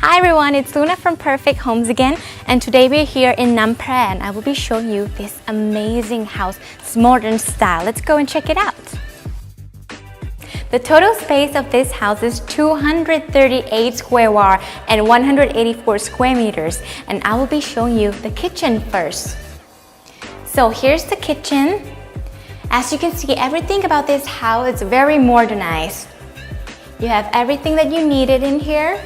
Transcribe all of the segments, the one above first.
Hi everyone, it's Luna from Perfect Homes again, and today we're here in Nam Phrae and I will be showing you this amazing house. It's modern style. Let's go and check it out. The total space of this house is 238 square wall and 184 square meters, and I will be showing you the kitchen first. So here's the kitchen. As you can see, everything about this house is very modernized. You have everything that you needed in here.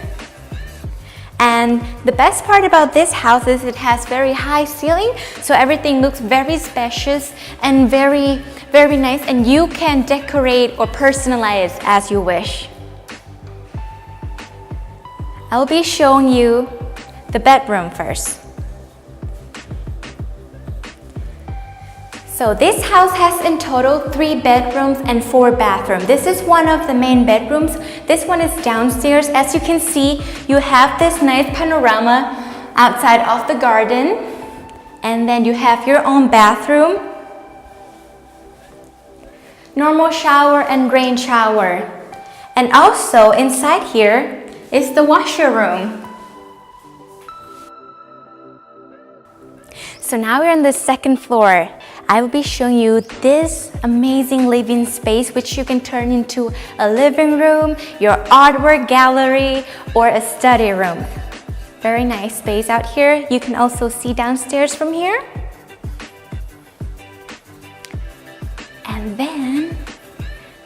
And the best part about this house is it has very high ceiling, so everything looks very spacious and very nice, and you can decorate or personalize as you wish. I'll be showing you the bedroom first. So this house has in total 3 bedrooms and 4 bathrooms. This is one of the main bedrooms. This one is downstairs. As you can see, you have this nice panorama outside of the garden. And then you have your own bathroom, normal shower and rain shower. And also inside here is the washer room. So now we're on the second floor. I will be showing you this amazing living space which you can turn into a living room, your artwork gallery, or a study room. Very nice space out here. You can also see downstairs from here. And then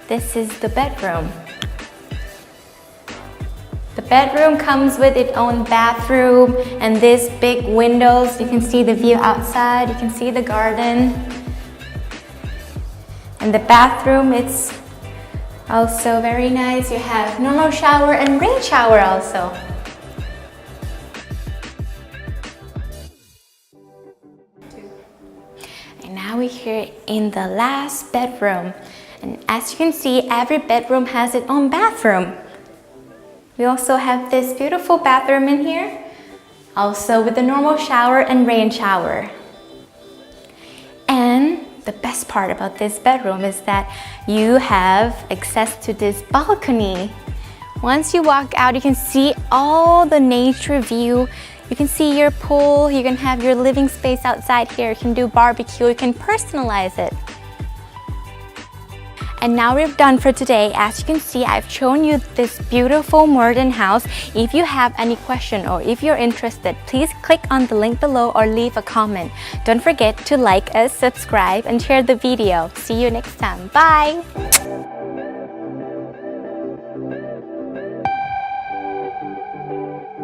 this is the bedroom. The bedroom comes with its own bathroom and these big windows. You can see the view outside, you can see the garden. And the bathroom, it's also very nice. You have normal shower and rain shower also. And now we're here in the last bedroom. And as you can see, every bedroom has its own bathroom. We also have this beautiful bathroom in here, also with a normal shower and rain shower. And the best part about this bedroom is that you have access to this balcony. Once you walk out, you can see all the nature view. You can see your pool, you can have your living space outside here, you can do barbecue, you can personalize it. And now we're done for today. As you can see, I've shown you this beautiful modern house. If you have any question or if you're interested, please click on the link below or leave a comment. Don't forget to like us, subscribe, and share the video. See you next time. Bye!